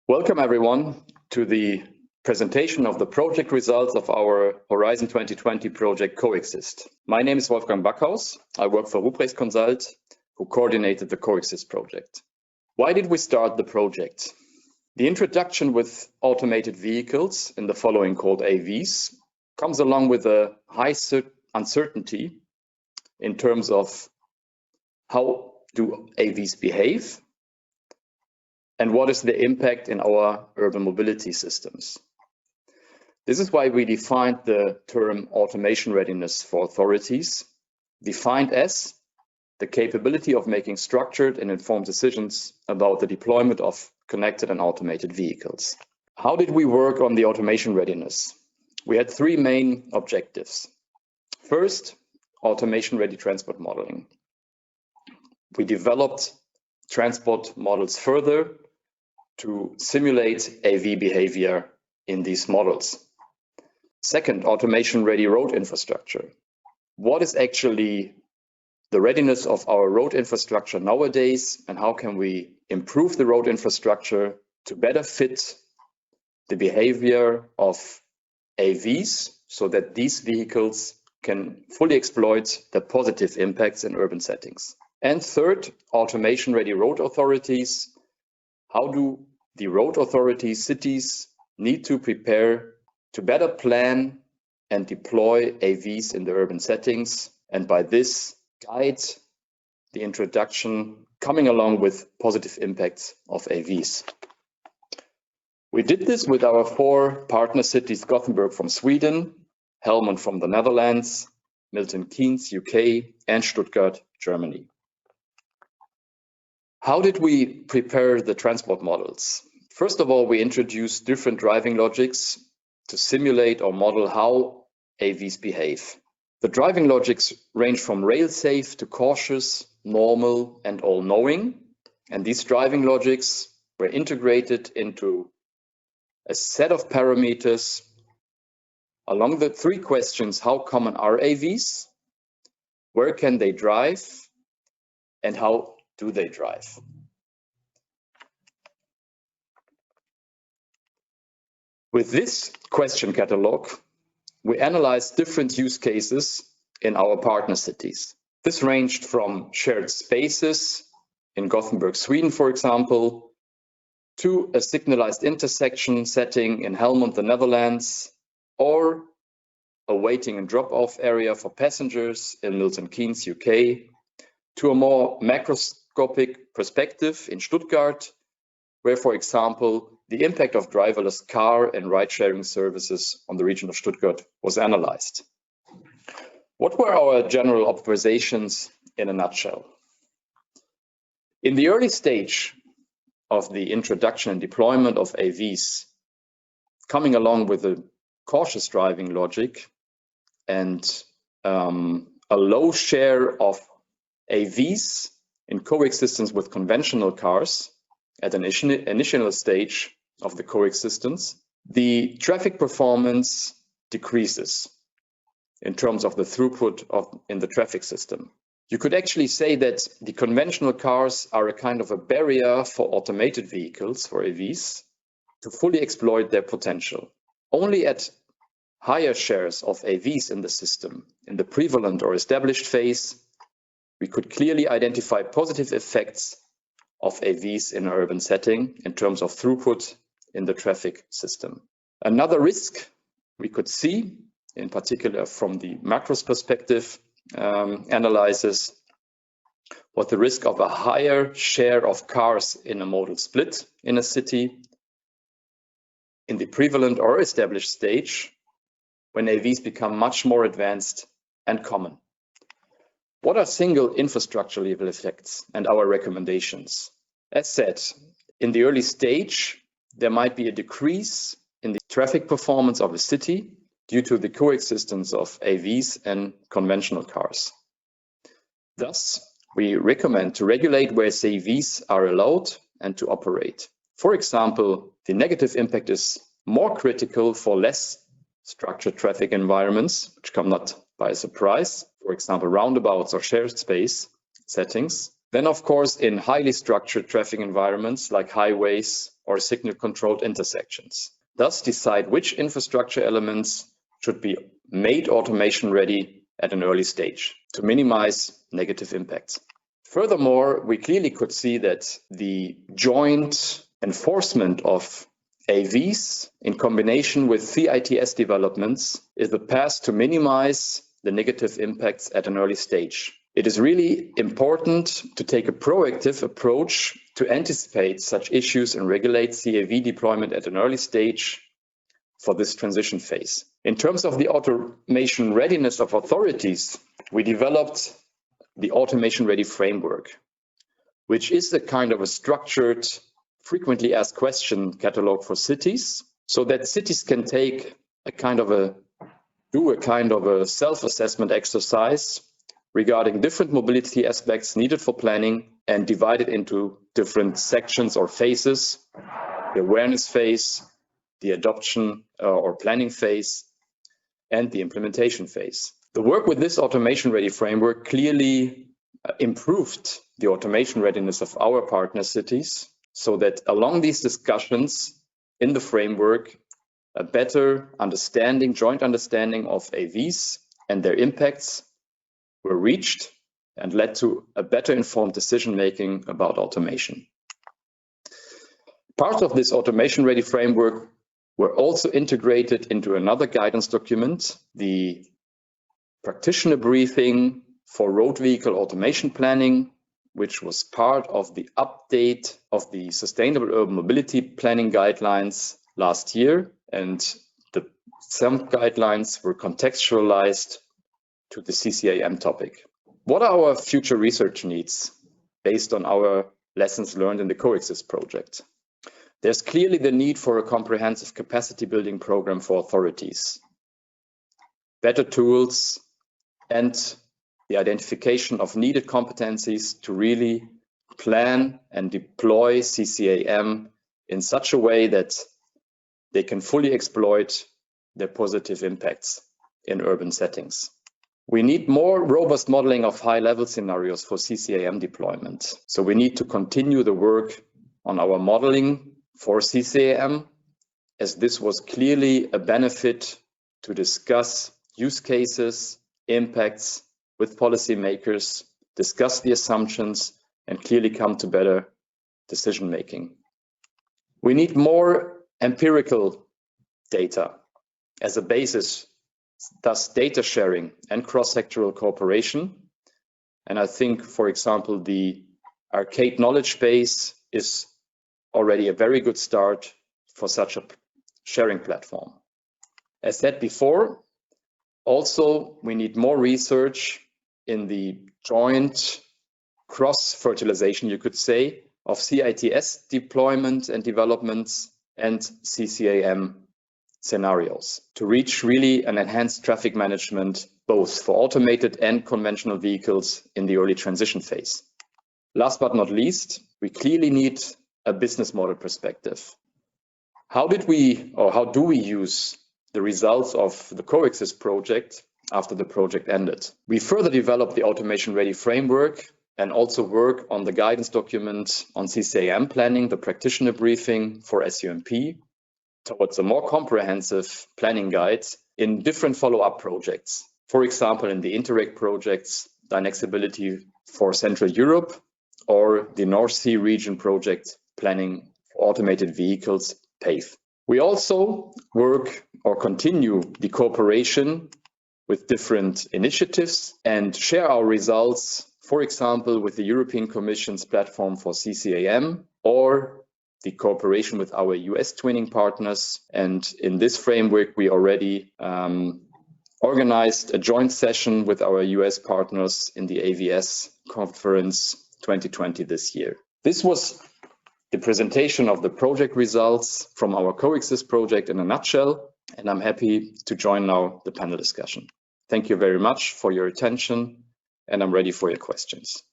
Welcome everyone to the presentation of the project results of our Horizon 2020 project COEXist. My name is Wolfgang Backhaus. I work for Ruprecht Consult, who coordinated the COEXist project. Why did we start the project? The introduction with automated vehicles, in the following called AVs, comes along with a high uncertainty in terms of how do AVs behave and what is the impact in our urban mobility systems. This is why we defined the term automation readiness for authorities, defined as the capability of making structured and informed decisions about the deployment of connected and automated vehicles. How did we work on the automation readiness? We had three main objectives. First, automation-ready transport modeling. We developed transport models further to simulate AV behavior in these models. Second, automation-ready road infrastructure. What is actually the readiness of our road infrastructure nowadays, and how can we improve the road infrastructure to better fit the behavior of AVs so that these vehicles can fully exploit the positive impacts in urban settings. And third, automation-ready road authorities. How do the road authorities, cities, need to prepare to better plan and deploy AVs in the urban settings, and by this guide the introduction coming along with positive impacts of AVs. We did this with our four partner cities: Gothenburg from Sweden, Helmond from the Netherlands, Milton Keynes, UK, and Stuttgart, Germany. How did we prepare the transport models? First of all, we introduced different driving logics to simulate or model how AVs behave. The driving logics range from rail-safe to cautious, normal, and all-knowing. And these driving logics were integrated into a set of parameters along the three questions: how common are AVs, where can they drive, and how do they drive? With this question catalog, we analyzed different use cases in our partner cities. This ranged from shared spaces in Gothenburg, Sweden, for example, to a signalized intersection setting in Helmond, the Netherlands, or a waiting and drop-off area for passengers in Milton Keynes, UK, to a more macroscopic perspective in Stuttgart, where, for example, the impact of driverless car and ride-sharing services on the region of Stuttgart was analyzed. What were our general observations in a nutshell? In the early stage of the introduction and deployment of AVs, coming along with a cautious driving logic and a low share of AVs in coexistence with conventional cars at an initial stage of the coexistence, the traffic performance decreases in terms of the throughput in the traffic system. You could actually say that the conventional cars are a kind of a barrier for automated vehicles, for AVs, to fully exploit their potential. Only at higher shares of AVs in the system, in the prevalent or established phase, we could clearly identify positive effects of AVs in an urban setting in terms of throughput in the traffic system. Another risk we could see, in particular from the macros perspective analysis, was the risk of a higher share of cars in a modal split in a city in the prevalent or established stage when AVs become much more advanced and common. What are single infrastructure level effects and our recommendations? As said, in the early stage, there might be a decrease in the traffic performance of a city due to the coexistence of AVs and conventional cars. Thus, we recommend to regulate where AVs are allowed and to operate. For example, the negative impact is more critical for less structured traffic environments, which come not by surprise, for example, roundabouts or shared space settings. Then, of course, in highly structured traffic environments like highways or signal-controlled intersections. Thus, decide which infrastructure elements should be made automation ready at an early stage to minimize negative impacts. Furthermore, we clearly could see that the joint enforcement of AVs in combination with CITS developments is the path to minimize the negative impacts at an early stage. It is really important to take a proactive approach to anticipate such issues and regulate CAV deployment at an early stage for this transition phase. In terms of the automation readiness of authorities, we developed the Automation Ready Framework, which is a kind of a structured, frequently asked question catalog for cities, so that cities can take a kind of a self-assessment exercise regarding different mobility aspects needed for planning and divide it into different sections or phases: the awareness phase, the adoption or planning phase, and the implementation phase. The work with this Automation Ready Framework clearly improved the automation readiness of our partner cities, so that along these discussions in the framework, a better understanding, joint understanding of AVs and their impacts were reached and led to a better informed decision-making about automation. Part of this Automation Ready Framework were also integrated into another guidance document, the practitioner briefing for road vehicle automation planning, which was part of the update of the Sustainable Urban Mobility Planning Guidelines last year, and some guidelines were contextualized to the CCAM topic. What are our future research needs based on our lessons learned in the COEXist project? There's clearly the need for a comprehensive capacity building program for authorities, better tools, and the identification of needed competencies to really plan and deploy CCAM in such a way that they can fully exploit their positive impacts in urban settings. We need more robust modeling of high-level scenarios for CCAM deployment. So we need to continue the work on our modeling for CCAM, as this was clearly a benefit to discuss use cases, impacts with policymakers, discuss the assumptions, and clearly come to better decision-making. We need more empirical data as a basis, thus data sharing and cross-sectoral cooperation. And I think, for example, the Arcade knowledge base is already a very good start for such a sharing platform. As said before, also we need more research in the joint cross-fertilization, you could say, of CITS deployment and developments and CCAM scenarios to reach really an enhanced traffic management, both for automated and conventional vehicles in the early transition phase. Last but not least, we clearly need a business model perspective. How do we use the results of the COEXist project after the project ended? We further developed the Automation Ready Framework and also work on the guidance document on CCAM planning, the practitioner briefing for SUMP, towards a more comprehensive planning guide in different follow-up projects. For example, in the Interreg projects, Dynaxability for Central Europe, or the North Sea region project planning for automated vehicles, PAVE. We also work or continue the cooperation with different initiatives and share our results, for example, with the European Commission's platform for CCAM or the cooperation with our US twinning partners. And in this framework, we already organized a joint session with our US partners in the AVS conference 2020 this year. This was the presentation of the project results from our COEXist project in a nutshell, and I'm happy to join now the panel discussion. Thank you very much for your attention, and I'm ready for your questions.